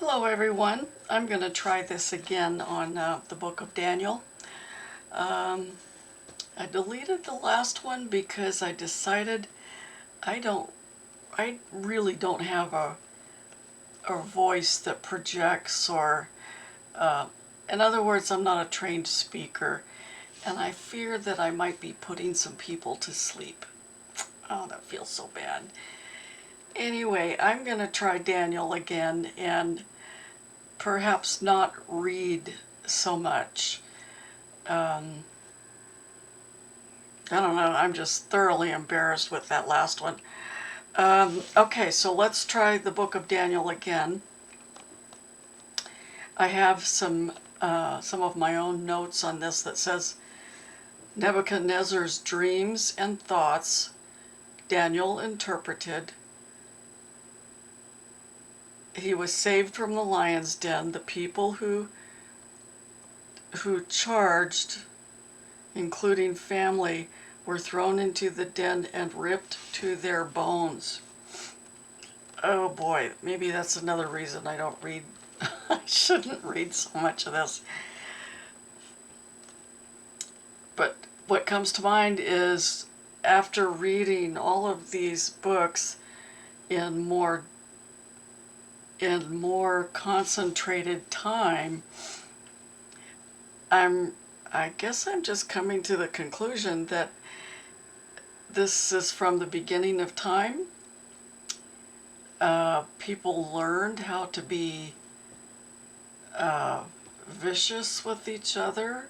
Hello everyone. I'm going to try this again on the book of Daniel. Um, I deleted the last one because I decided I really don't have a voice that projects or, in other words, I'm not a trained speaker and I fear that I might be putting some people to sleep. Oh, that feels so bad. Anyway, I'm going to try Daniel again and perhaps not read so much. I don't know, I'm just thoroughly embarrassed with that last one. Okay, so let's try the book of Daniel again. I have some of my own notes on this that says, Nebuchadnezzar's dreams and thoughts, Daniel interpreted. He was saved from the lion's den. The people who charged, including family, were thrown into the den and ripped to their bones. Oh boy, maybe that's another reason I don't read. I shouldn't read so much of this. But what comes to mind is after reading all of these books in more concentrated time, I guess I'm just coming to the conclusion that this is from the beginning of time. People learned how to be vicious with each other.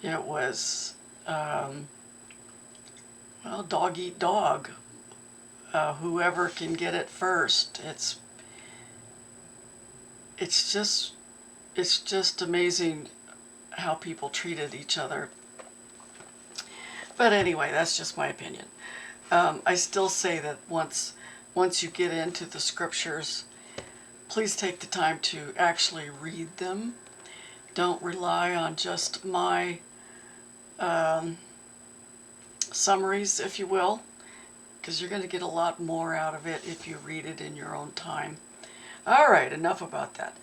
It was, well, dog eat dog. Whoever can get it first. It's just amazing how people treated each other. But anyway, that's just my opinion. I still say that once you get into the scriptures, please take the time to actually read them. Don't rely on just my summaries, if you will, because you're going to get a lot more out of it if you read it in your own time. All right, enough about that.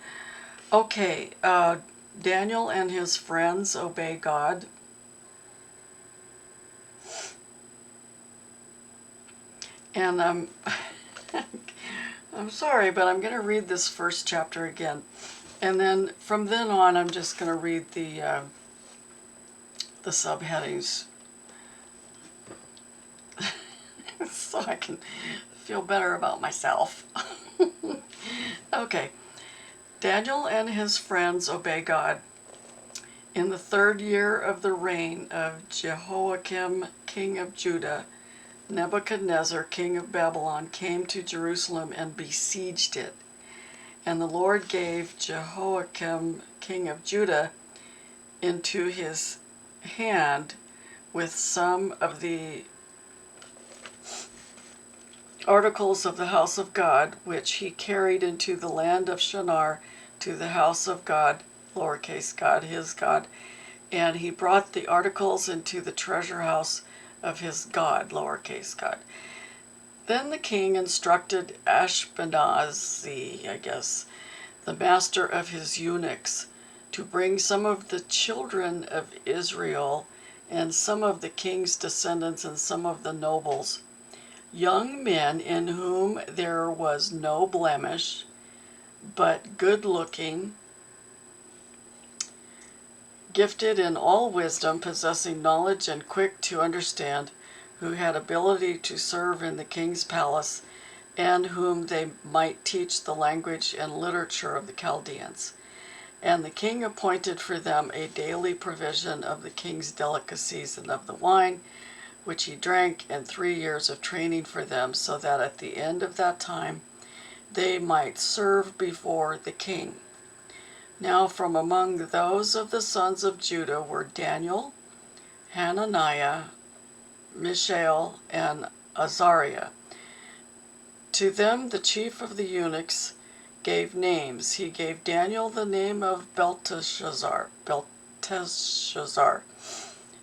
Okay, Daniel and his friends obey God. And I'm sorry, but I'm going to read this first chapter again. And then from then on, I'm just going to read the subheadings so I can feel better about myself. Okay. Daniel and his friends obey God. In the 3rd year of the reign of Jehoiakim, king of Judah, Nebuchadnezzar, king of Babylon, came to Jerusalem and besieged it. And the Lord gave Jehoiakim, king of Judah, into his hand with some of the articles of the house of God, which he carried into the land of Shinar to the house of God, lowercase God, his God. And he brought the articles into the treasure house of his God, lowercase God. Then the king instructed Ashpenazi, I guess, the master of his eunuchs, to bring some of the children of Israel and some of the king's descendants and some of the nobles, young men in whom there was no blemish, but good-looking, gifted in all wisdom, possessing knowledge and quick to understand, who had ability to serve in the king's palace, and whom they might teach the language and literature of the Chaldeans. And the king appointed for them a daily provision of the king's delicacies and of the wine, which he drank, and 3 years of training for them, so that at the end of that time they might serve before the king. Now from among those of the sons of Judah were Daniel, Hananiah, Mishael, and Azariah. To them the chief of the eunuchs gave names. He gave Daniel the name of Belteshazzar.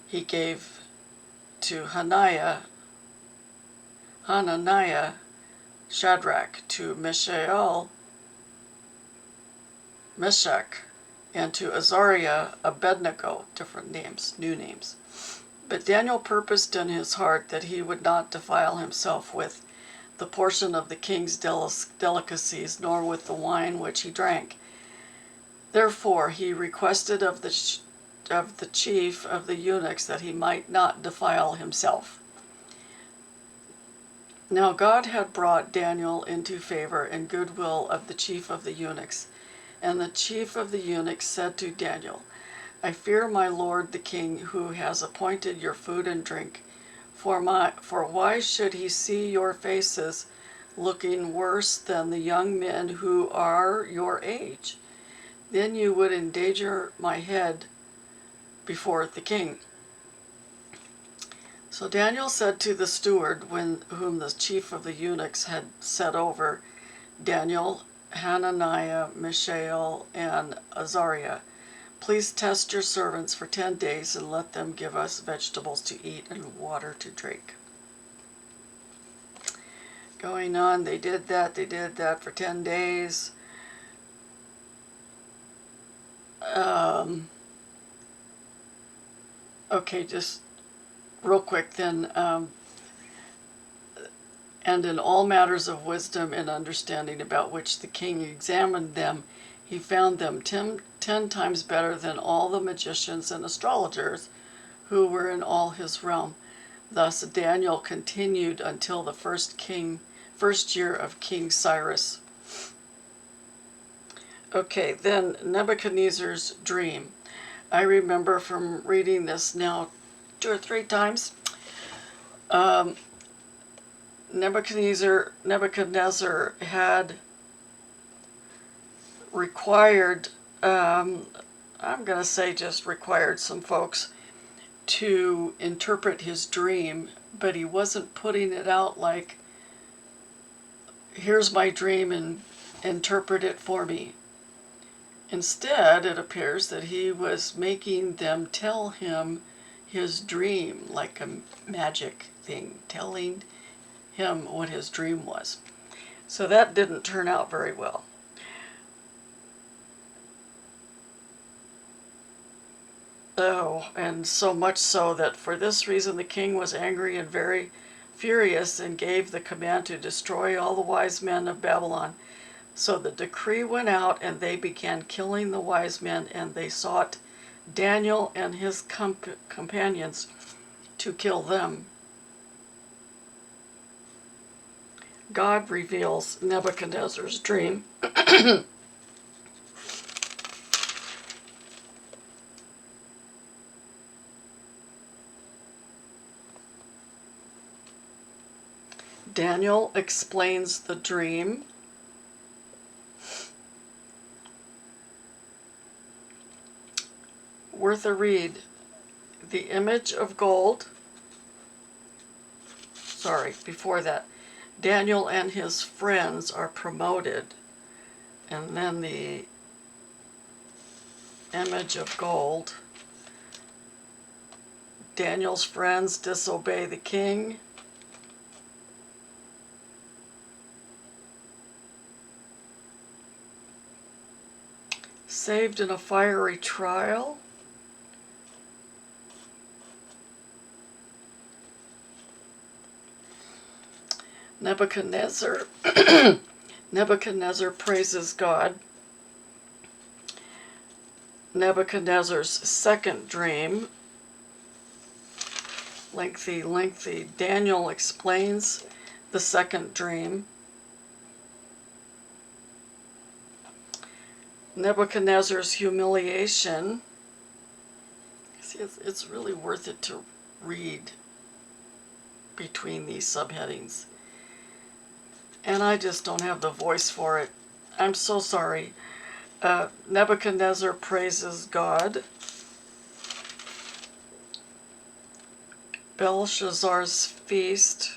He gave to Hananiah Shadrach, to Mishael Meshach, and to Azariah, Abednego, different names, new names. But Daniel purposed in his heart that he would not defile himself with the portion of the king's delicacies, nor with the wine which he drank. Therefore he requested of the chief of the eunuchs that he might not defile himself. Now God had brought Daniel into favor and goodwill of the chief of the eunuchs. And the chief of the eunuchs said to Daniel, I fear my lord the king, who has appointed your food and drink. For why should he see your faces looking worse than the young men who are your age? Then you would endanger my head before the king. So Daniel said to the steward, whom the chief of the eunuchs had set over Daniel, Hananiah, Mishael, and Azariah, please test your servants for 10 days and let them give us vegetables to eat and water to drink. Going on, they did that for 10 days. Okay, just real quick then. And in all matters of wisdom and understanding about which the king examined them, he found them 10 times better than all the magicians and astrologers who were in all his realm. Thus Daniel continued until the first year of King Cyrus. Okay, then Nebuchadnezzar's dream. I remember from reading this now 2 or 3 times. Nebuchadnezzar had required, I'm going to say just required some folks to interpret his dream, but he wasn't putting it out like, here's my dream and interpret it for me. Instead, it appears that he was making them tell him his dream, like a magic thing, telling him what his dream was. So that didn't turn out very well. Oh, and so much so that for this reason the king was angry and very furious and gave the command to destroy all the wise men of Babylon. So the decree went out, and they began killing the wise men, and they sought Daniel and his companions to kill them. God reveals Nebuchadnezzar's dream. Daniel explains the dream. Worth a read. The image of gold. Sorry, before that. Daniel and his friends are promoted. And then the image of gold. Daniel's friends disobey the king. Saved in a fiery trial. Nebuchadnezzar praises God. Nebuchadnezzar's second dream. Lengthy. Daniel explains the second dream. Nebuchadnezzar's humiliation. See, it's really worth it to read between these subheadings. And I just don't have the voice for it. I'm so sorry. Nebuchadnezzar praises God. Belshazzar's feast.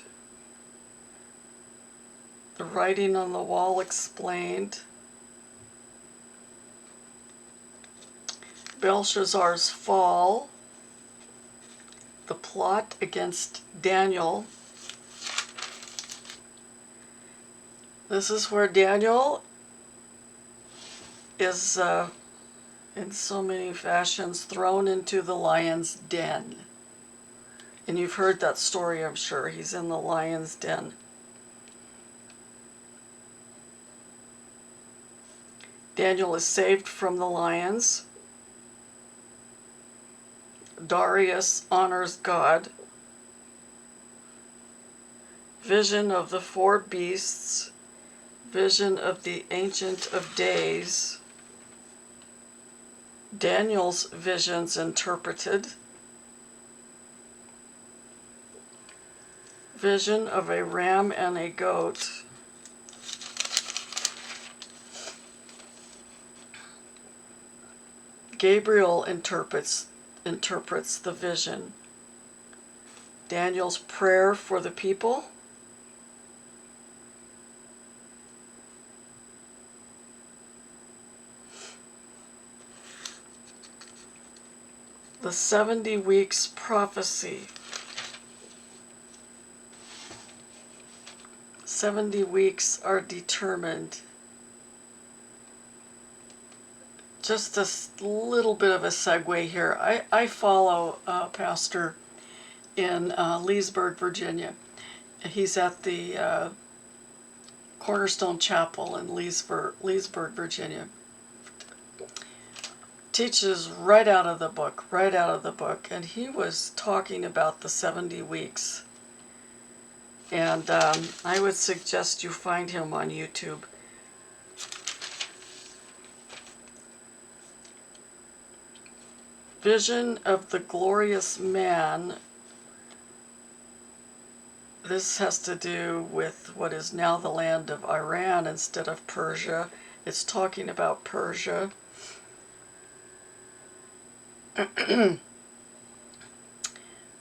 The writing on the wall explained. Belshazzar's fall. The plot against Daniel. This is where Daniel is, in so many fashions, thrown into the lion's den. And you've heard that story, I'm sure. He's in the lion's den. Daniel is saved from the lions. Darius honors God. Vision of the four beasts. Vision of the Ancient of Days. Daniel's visions interpreted. Vision of a ram and a goat. Gabriel interprets the vision. Daniel's prayer for the people. The 70 weeks prophecy. 70 weeks are determined. Just a little bit of a segue here. I follow a pastor in Leesburg, Virginia. He's at the Cornerstone Chapel in Leesburg, Virginia. Teaches right out of the book. And he was talking about the 70 weeks. And I would suggest you find him on YouTube. Vision of the glorious man. This has to do with what is now the land of Iran instead of Persia. It's talking about Persia.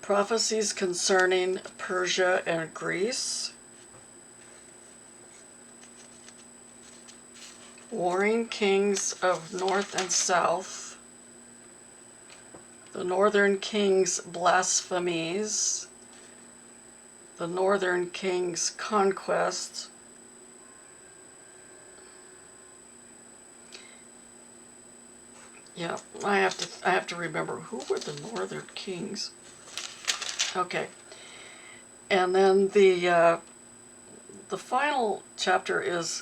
Prophecies concerning Persia and Greece. Warring kings of north and south. The northern king's blasphemies. The northern king's conquests. Yeah, I have to remember, who were the northern kings? Okay. And then the final chapter is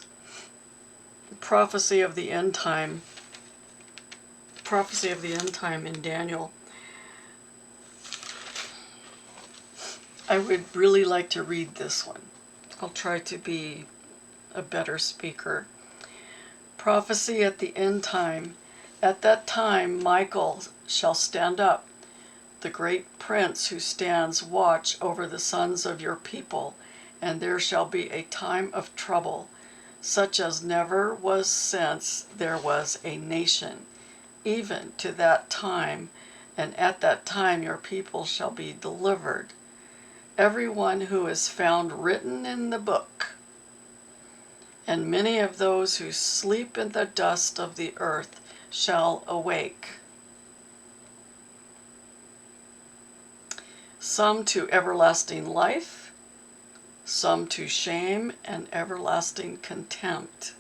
prophecy of the end time. Prophecy of the end time in Daniel. I would really like to read this one. I'll try to be a better speaker. Prophecy at the end time. At that time Michael shall stand up, the great prince who stands watch over the sons of your people, and there shall be a time of trouble, such as never was since there was a nation, even to that time, and at that time your people shall be delivered. Everyone who is found written in the book, and many of those who sleep in the dust of the earth shall awake. Some to everlasting life, some to shame and everlasting contempt.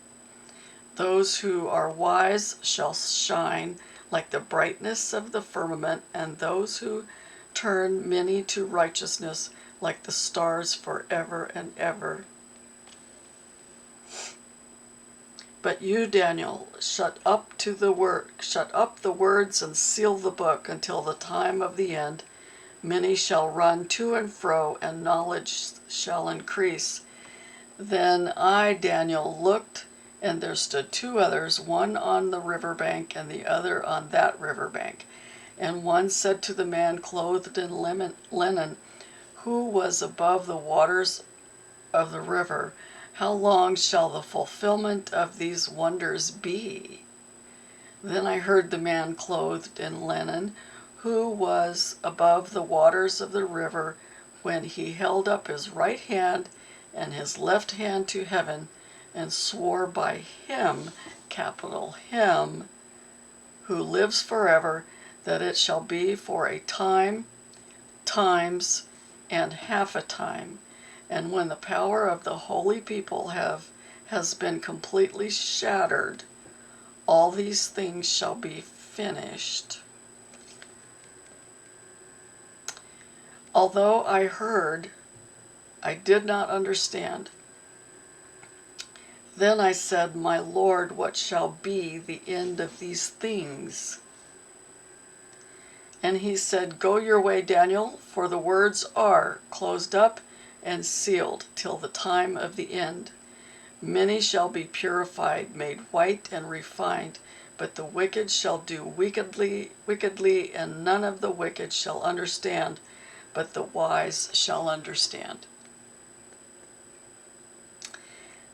Those who are wise shall shine like the brightness of the firmament, and those who turn many to righteousness like the stars forever and ever. But you, Daniel, shut up the words and seal the book until the time of the end. Many shall run to and fro, and knowledge shall increase. Then I, Daniel, looked, and there stood two others, one on the river bank and the other on that river bank. And one said to the man clothed in linen, who was above the waters of the river, how long shall the fulfillment of these wonders be? Then I heard the man clothed in linen, who was above the waters of the river, when he held up his right hand and his left hand to heaven, and swore by him, capital Him, who lives forever, that it shall be for a time, times, and half a time, and when the power of the holy people has been completely shattered, all these things shall be finished. Although I heard, I did not understand. Then I said, My Lord, what shall be the end of these things? And he said, Go your way, Daniel, for the words are closed up and sealed till the time of the end. Many shall be purified, made white and refined, but the wicked shall do wickedly, and none of the wicked shall understand, but the wise shall understand.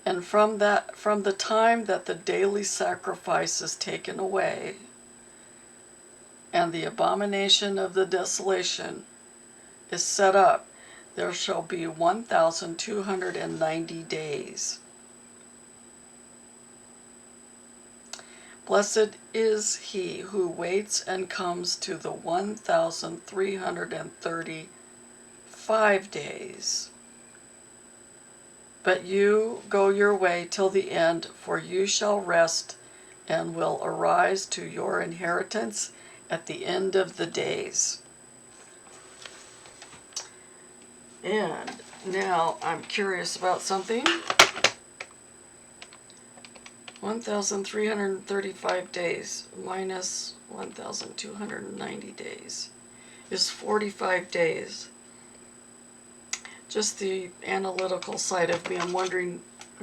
And from the time that the daily sacrifice is taken away, and the abomination of the desolation is set up, there shall be 1,290 days. Blessed is he who waits and comes to the 1,335 days. But you go your way till the end, for you shall rest and will arise to your inheritance at the end of the days. And now I'm curious about something. 1,335 days minus 1,290 days is 45 days. Just the analytical side of me, I'm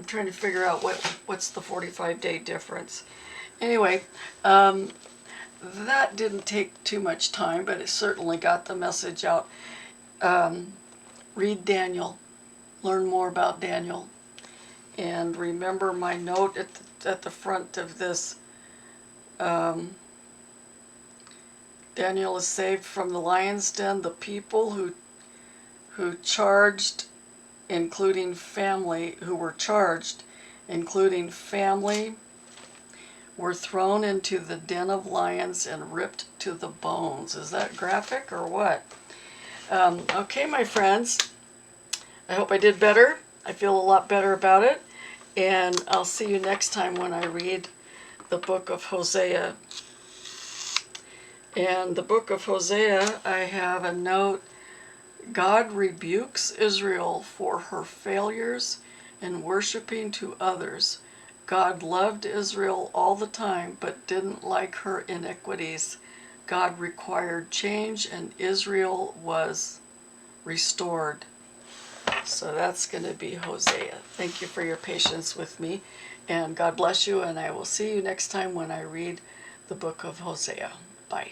trying to figure out what's the 45-day difference. Anyway, that didn't take too much time, but it certainly got the message out. Read Daniel, learn more about Daniel, and remember my note at the front of this. Daniel is saved from the lion's den. The people who were charged, including family, were thrown into the den of lions and ripped to the bones. Is that graphic or what? Okay, my friends, I hope I did better. I feel a lot better about it. And I'll see you next time when I read the book of Hosea. And the book of Hosea, I have a note. God rebukes Israel for her failures in worshiping to others. God loved Israel all the time, but didn't like her iniquities. God required change, and Israel was restored. So that's going to be Hosea. Thank you for your patience with me, and God bless you, and I will see you next time when I read the book of Hosea. Bye.